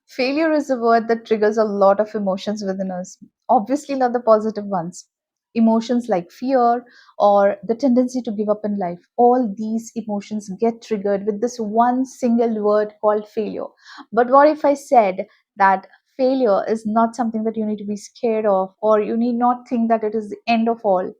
Failure is a word that triggers a lot of emotions within us. Obviously, not the positive ones. Emotions like fear or the tendency to give up in life. All these emotions get triggered with this one single word called failure. But what if I said that failure is not something that you need to be scared of, or you need not think that it is the end of all?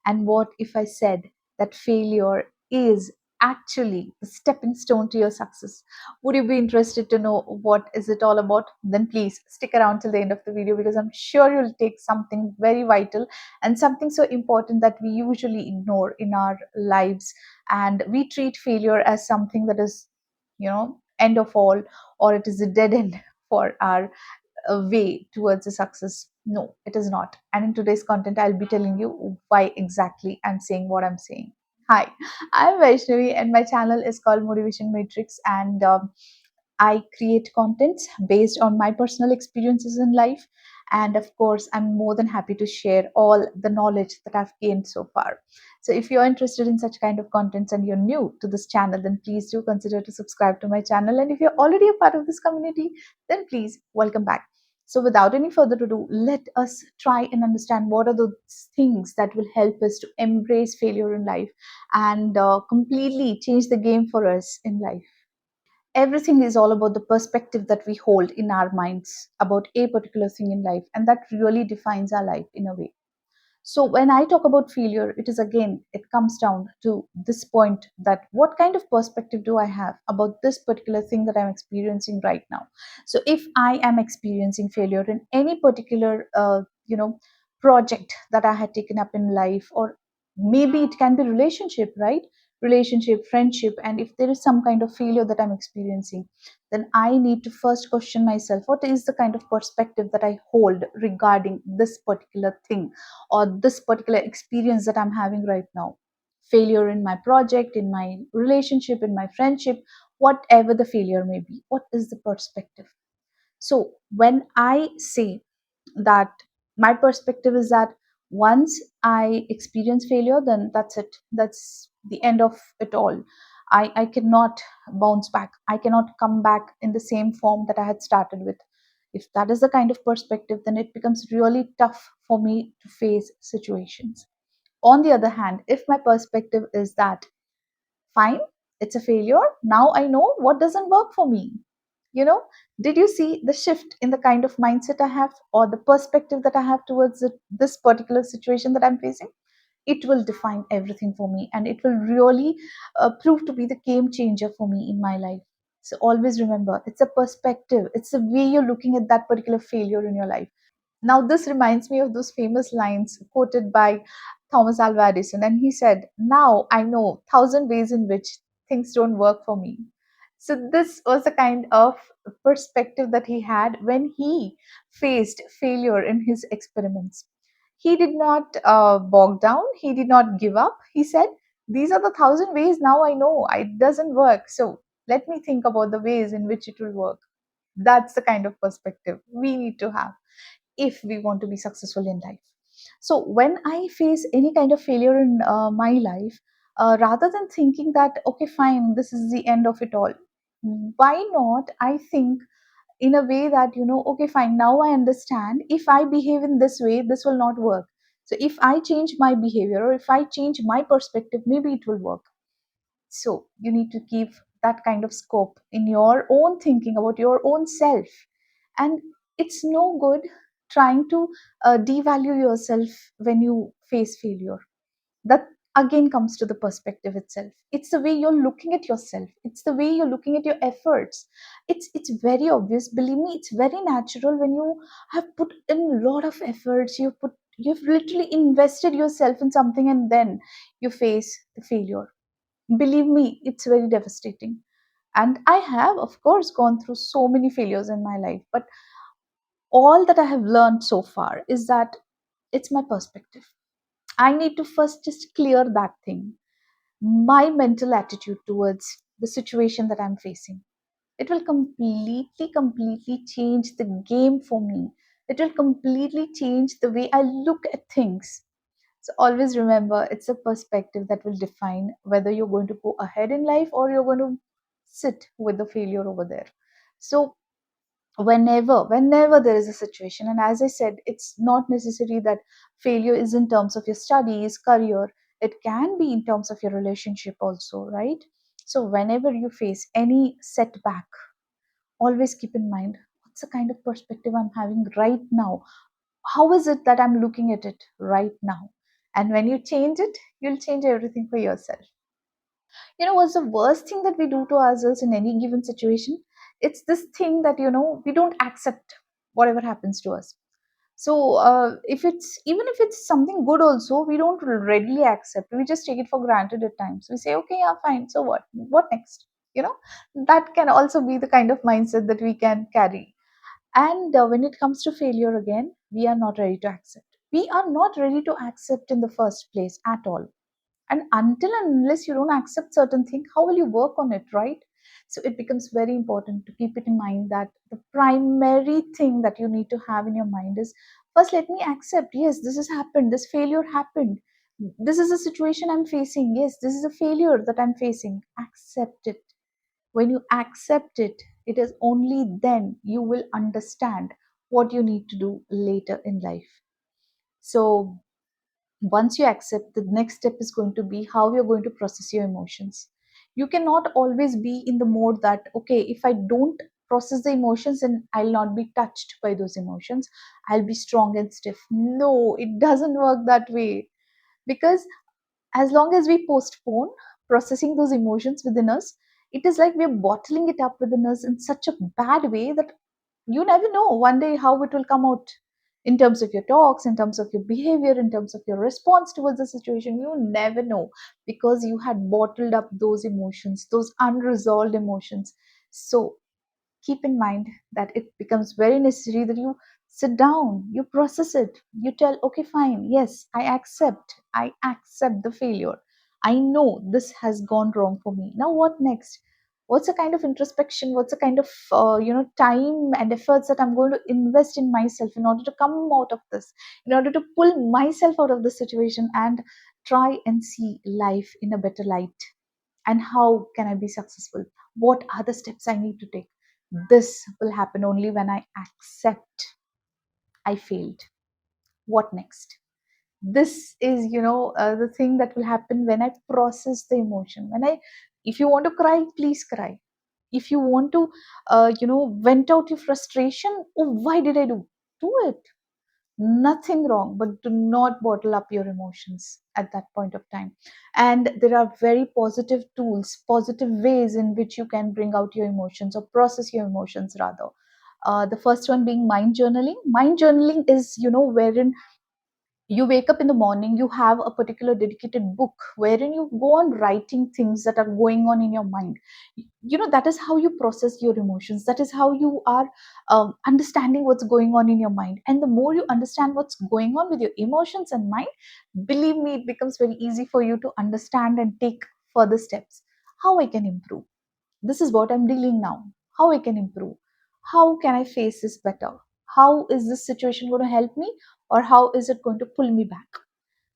And what if I said that failure is actually the stepping stone to your success? Would you be interested to know what is it all about? Then please stick around till the end of the video, because I'm sure you'll take something very vital and something so important that we usually ignore in our lives. And we treat failure as something that is, end of all, or it is a dead end for our a way towards a success. No, it is not. And in today's content, I'll be telling you why exactly I'm saying what I'm saying. Hi, I'm Vaishnavi, and my channel is called Motivation Matrix. And I create contents based on my personal experiences in life. And of course, I'm more than happy to share all the knowledge that I've gained so far. So if you're interested in such kind of contents and you're new to this channel, then please do consider to subscribe to my channel. And if you're already a part of this community, then please welcome back. So without any further ado, let us try and understand what are those things that will help us to embrace failure in life and completely change the game for us in life. Everything is all about the perspective that we hold in our minds about a particular thing in life, and that really defines our life in a way. So when I talk about failure, it is again, it comes down to this point, that what kind of perspective do I have about this particular thing that I'm experiencing right now? So if I am experiencing failure in any particular, project that I had taken up in life, or maybe it can be relationship, right? Relationship, friendship, and if there is some kind of failure that I'm experiencing, then I need to first question myself, what is the kind of perspective that I hold regarding this particular thing or this particular experience that I'm having right now. Failure in my project, in my relationship, in my friendship, whatever the failure may be, what is the perspective? So when I say that my perspective is that once I experience failure, then that's it. That's the end of it all. I cannot bounce back. I cannot come back in the same form that I had started with. If that is the kind of perspective, then it becomes really tough for me to face situations. On the other hand, if my perspective is that fine, it's a failure, now I know what doesn't work for me. you know did you see the shift in the kind of mindset I have, or the perspective that I have towards this particular situation that I'm facing? It will define everything for me, and it will really prove to be the game changer for me in my life. So always remember, it's a perspective, it's the way you're looking at that particular failure in your life. Now, this reminds me of those famous lines quoted by Thomas Alva Edison, and he said, "Now I know 1,000 ways in which things don't work for me." So, this was the kind of perspective that he had when he faced failure in his experiments. He did not bog down, he did not give up. He said, "These are the 1,000 ways now I know it doesn't work. So, let me think about the ways in which it will work." That's the kind of perspective we need to have if we want to be successful in life. So when I face any kind of failure in my life, rather than thinking that, okay, fine, this is the end of it all, why not I think in a way that, okay, fine, now I understand, if I behave in this way, this will not work. So if I change my behavior, or if I change my perspective, maybe it will work. So you need to give that kind of scope in your own thinking about your own self. And it's no good trying to devalue yourself when you face failure. That again comes to the perspective itself. It's the way you're looking at yourself, it's the way you're looking at your efforts. It's very obvious, believe me, it's very natural when you have put in a lot of efforts, you've literally invested yourself in something, and then you face the failure. Believe me, it's very devastating. And I have, of course, gone through so many failures in my life, but all that I have learned so far is that it's my perspective. I need to first just clear that thing, my mental attitude towards the situation that I'm facing. It will completely change the game for me. It will completely change the way I look at things. So always remember, it's a perspective that will define whether you're going to go ahead in life or you're going to sit with the failure over there. So Whenever there is a situation, and as I said, it's not necessary that failure is in terms of your studies, career. It can be in terms of your relationship also, right? So whenever you face any setback, always keep in mind, what's the kind of perspective I'm having right now? How is it that I'm looking at it right now? And when you change it, you'll change everything for yourself. What's the worst thing that we do to ourselves in any given situation? It's this thing that, we don't accept whatever happens to us. So if it's even if it's something good also, we don't readily accept. We just take it for granted at times. We say, okay, yeah, fine. So what next? You know, that can also be the kind of mindset that we can carry. And when it comes to failure again, we are not ready to accept. We are not ready to accept in the first place at all. And until and unless you don't accept certain thing, how will you work on it, right? So it becomes very important to keep it in mind that the primary thing that you need to have in your mind is, first, let me accept, yes, this has happened, this failure happened, this is a situation I'm facing, yes, this is a failure that I'm facing. Accept it. When you accept it, it is only then you will understand what you need to do later in life. So once you accept, the next step is going to be how you're going to process your emotions. You cannot always be in the mode that, okay, if I don't process the emotions, then I'll not be touched by those emotions, I'll be strong and stiff. No, it doesn't work that way. Because as long as we postpone processing those emotions within us, it is like we're bottling it up within us in such a bad way that you never know one day how it will come out, in terms of your talks, in terms of your behavior, in terms of your response towards the situation. You never know, because you had bottled up those emotions, those unresolved emotions. So keep in mind that it becomes very necessary that you sit down, you process it, you tell, okay, fine, yes, I accept the failure. I know this has gone wrong for me. Now what next? What's the kind of introspection, what's the kind of time and efforts that I'm going to invest in myself in order to come out of this, in order to pull myself out of the situation and try and see life in a better light? And how can I be successful? What are the steps I need to take? This will happen only when I accept I failed. What next? This is, the thing that will happen when I process the emotion. If you want to cry, please cry. If you want to, vent out your frustration, oh, why did I do it? Nothing wrong, but do not bottle up your emotions at that point of time. And there are very positive tools, positive ways in which you can bring out your emotions or process your emotions rather. The first one being mind journaling. Mind journaling is, wherein you wake up in the morning, you have a particular dedicated book wherein you go on writing things that are going on in your mind. That is how you process your emotions, that is how you are understanding what's going on in your mind. And the more you understand what's going on with your emotions and mind, believe me, it becomes very easy for you to understand and take further steps. How I can improve, this is what I'm dealing now, how I can improve, how can I face this better, how is this situation going to help me, or how is it going to pull me back?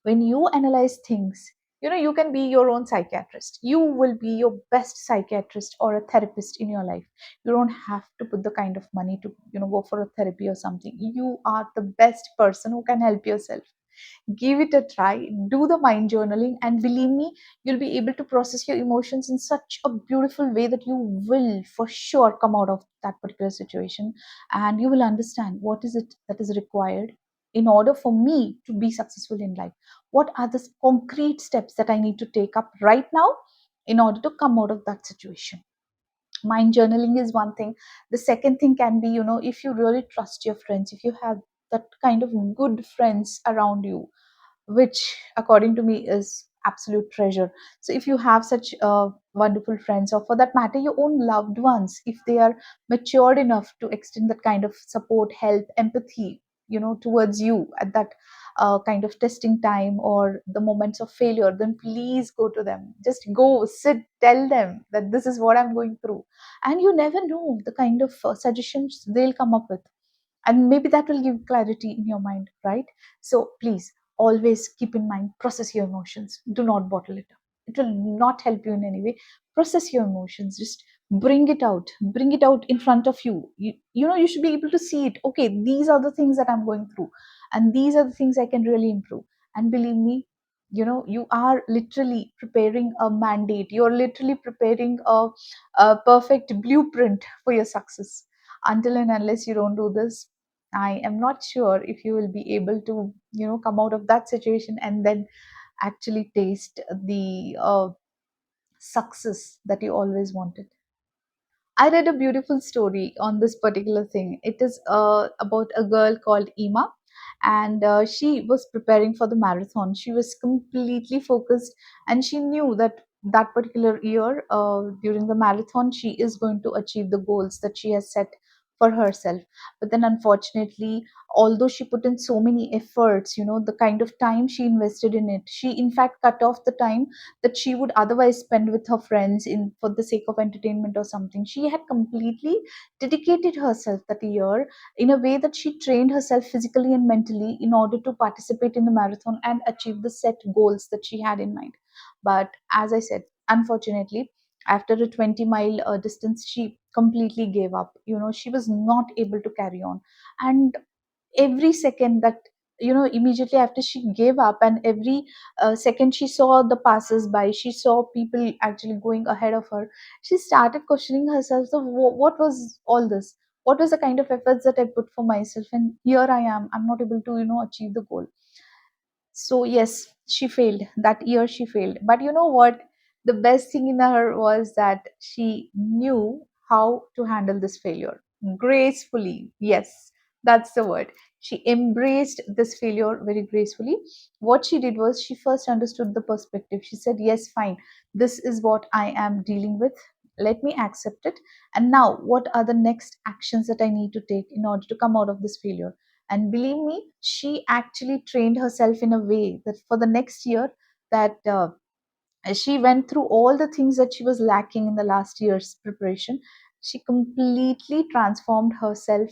When you analyze things, you can be your own psychiatrist, you will be your best psychiatrist or a therapist in your life. You don't have to put the kind of money to go for a therapy or something. You are the best person who can help yourself. Give it a try, do the mind journaling, and believe me, you'll be able to process your emotions in such a beautiful way that you will for sure come out of that particular situation, and you will understand what is it that is required in order for me to be successful in life. What are the concrete steps that I need to take up right now in order to come out of that situation? Mind journaling is one thing. The second thing can be, if you really trust your friends, if you have that kind of good friends around you, which according to me is absolute treasure. So if you have such wonderful friends, or for that matter your own loved ones, if they are matured enough to extend that kind of support, help, empathy, towards you at that kind of testing time or the moments of failure, then please go to them. Just go sit, tell them that this is what I'm going through, and you never know the kind of suggestions they'll come up with, and maybe that will give clarity in your mind, right? So please always keep in mind, process your emotions, do not bottle it up. It will not help you in any way. Process your emotions, just bring it out in front of you. You know, you should be able to see it. Okay, these are the things that I'm going through, and these are the things I can really improve. And believe me, you know, you are literally preparing a mandate, you're literally preparing a perfect blueprint for your success. Until and unless you don't do this, I am not sure if you will be able to, you know, come out of that situation and then actually taste the success that you always wanted. I read a beautiful story on this particular thing. It is about a girl called Ima, and she was preparing for the marathon. She was completely focused, and she knew that that particular year, during the marathon, she is going to achieve the goals that she has set for herself. But then, unfortunately, although she put in so many efforts, you know, the kind of time she invested in it, she in fact cut off the time that she would otherwise spend with her friends in for the sake of entertainment or something. She had completely dedicated herself that year in a way that she trained herself physically and mentally in order to participate in the marathon and achieve the set goals that she had in mind. But as I said, unfortunately, after a 20-mile distance, she completely gave up. You know, she was not able to carry on. And every second that, you know, immediately after she gave up, and every second she saw the passers by, she saw people actually going ahead of her, she started questioning herself. So what was all this? What was the kind of efforts that I put for myself, and here I am, I'm not able to, you know, achieve the goal. So yes, she failed. That year she failed. But you know what? The best thing in her was that she knew how to handle this failure gracefully. Yes, that's the word. She embraced this failure very gracefully. What she did was she first understood the perspective. She said, yes, fine, this is what I am dealing with. Let me accept it. And now, what are the next actions that I need to take in order to come out of this failure? And believe me, she actually trained herself in a way that for the next year, that she went through all the things that she was lacking in the last year's preparation. She completely transformed herself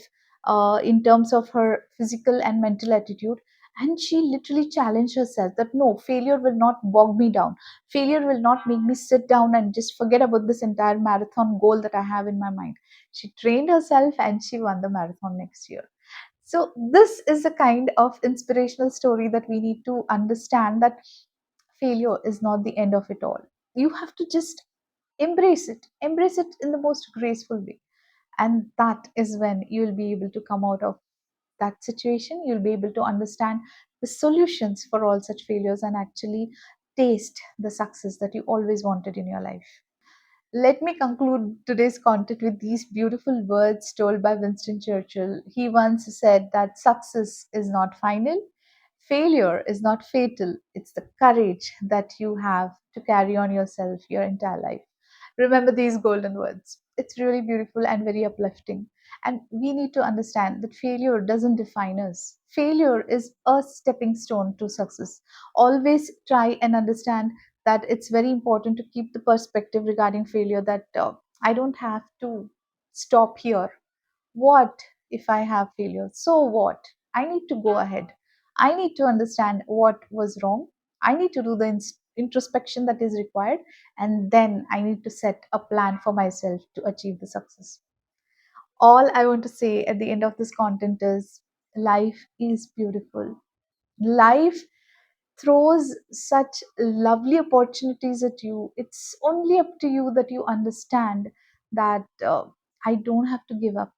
in terms of her physical and mental attitude. And she literally challenged herself that no, failure will not bog me down. Failure will not make me sit down and just forget about this entire marathon goal that I have in my mind. She trained herself and she won the marathon next year. So, this is the kind of inspirational story that we need to understand, that failure is not the end of it all. You have to just embrace it in the most graceful way. And that is when you'll be able to come out of that situation. You'll be able to understand the solutions for all such failures and actually taste the success that you always wanted in your life. Let me conclude today's content with these beautiful words told by Winston Churchill. He once said that success is not final, failure is not fatal. It's the courage that you have to carry on yourself your entire life. Remember these golden words. It's really beautiful and very uplifting. And we need to understand that failure doesn't define us. Failure is a stepping stone to success. Always try and understand that it's very important to keep the perspective regarding failure, that I don't have to stop here. What if I have failure? So what? I need to go ahead. I need to understand what was wrong. I need to do the introspection that is required, and then I need to set a plan for myself to achieve the success. All I want to say at the end of this content is life is beautiful. Life throws such lovely opportunities at you. It's only up to you that you understand that I don't have to give up.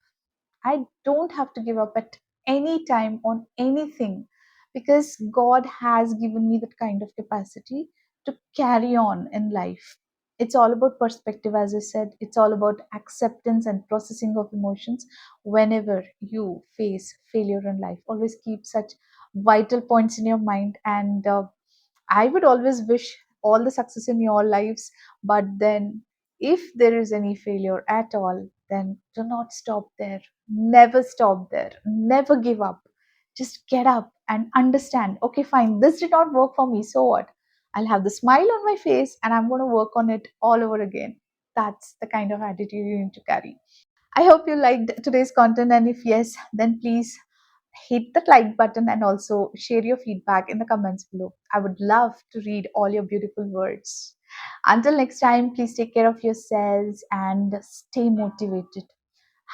I don't have to give up at any time on anything, because God has given me that kind of capacity to carry on in life. It's all about perspective, as I said. It's all about acceptance and processing of emotions whenever you face failure in life. Always keep such vital points in your mind, and I would always wish all the success in your lives. But then, if there is any failure at all, then do not stop there. Never stop there. Never give up. Just get up and understand, okay, fine, this did not work for me. So what? I'll have the smile on my face and I'm going to work on it all over again. That's the kind of attitude you need to carry. I hope you liked today's content, and if yes, then please hit that like button and also share your feedback in the comments below. I would love to read all your beautiful words. Until next time, please take care of yourselves and stay motivated.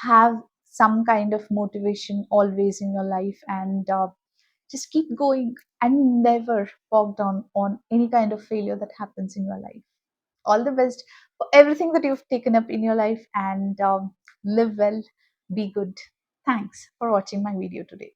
Have some kind of motivation always in your life, and just keep going and never bog down on any kind of failure that happens in your life. All the best for everything that you've taken up in your life, and live well, be good. Thanks for watching my video today.